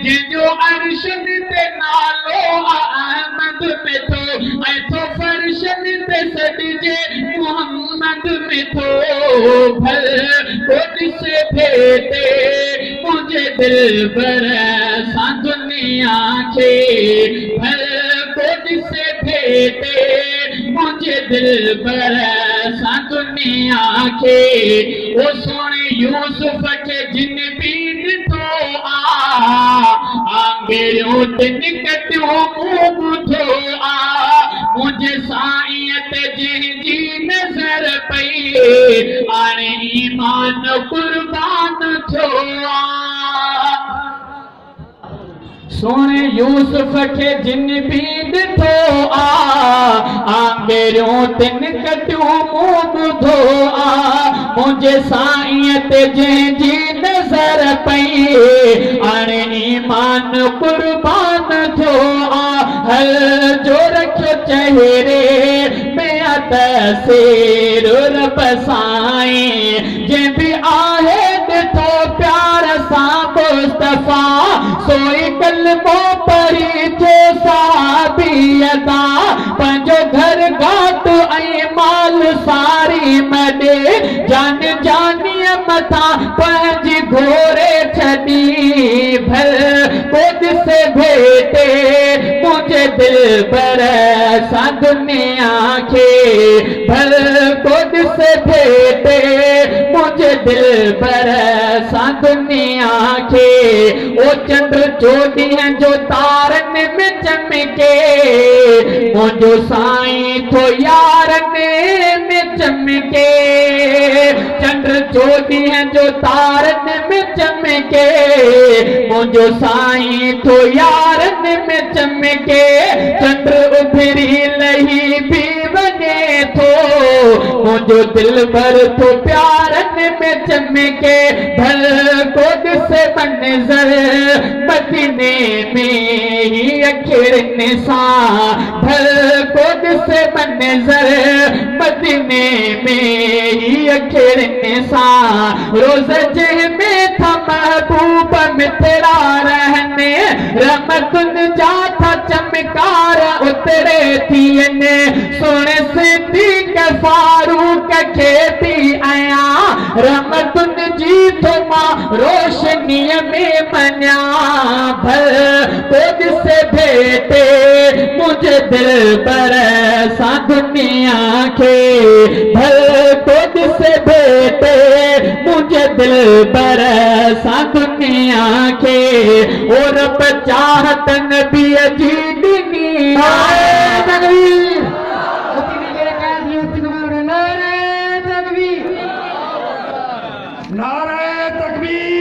जिंजो अर्शन ते नालो अहमद में थो ऐथो फर्शन ते सॾिजे मोहम्मद में थो भल कुझ से भेटे मुझे दिल पर सां दुनिया खे भल कुझ से भेटे मुझे दिल पर सां दुनिया खे ओ सोने यूसुफ के जिन भी ॾिठो आंगेरियों ते निकटियो मुंहुं ॿुधो मुंहिंजे साईं ते जंहिंजी नज़र पई हाणे ईमान कुर्बान थियो सोने यूसुफ के जिन भी ॾिठो आंगेरियों ते निकटियो मुंहुं ॿुधो मुंहिंजे साईं ते जंहिंजी नज़र पई हाणे ईमान कुर्बान थियो हल जो रखियो चेहरे में तसीर रब साईं जंहिं बि आहे ॾिठो प्यार सां मुस्तफ़ा सोई कलमो पढ़ी थियो साबी अदा पंहिंजो घर घाट ऐं माल सारी मॾे जान जानीअ मथां पंहिंजी घोरे छॾी भल कुझ से भेटे मुंहिंजे दिल पर सां दुनिया खे भल कुझ से भेटे मुंहिंजे दिल पर सां दुनिया खे ओ चंड चोॾींहं जो तारनि में चमके मुंहिंजो साईं थो यारनि में चमके चंड चोॾींहं जो तारनि में चमके मुंहिंजो साईं थो यारनि में चमके चंड उभरी लही बि वञे थो मुंहिंजो दिल भर थो प्यारनि में चमके भल कुझ से मंज़र मदीने में ही अखिड़नि सां भल कुझ से मंज़र मदीने में ही अखिड़नि सां रोज़ जंहिंमें था महबूब मिठड़ा रहनि रहमतुनि जा था चमकार उतरे थियनि सुणे सिद्दीक़ फारूक खे थी आहियां रहमतुनि जी थो मां रोशनीअ में मञा भल कुझ से भेटे मुंहिंजे दिल पर सां दुनिया खे भल कुझ से भेटे मुंहिंजे दिल पर सां दुनिया खे ओ रब चाहत नबीअ जी ॾिनी नारा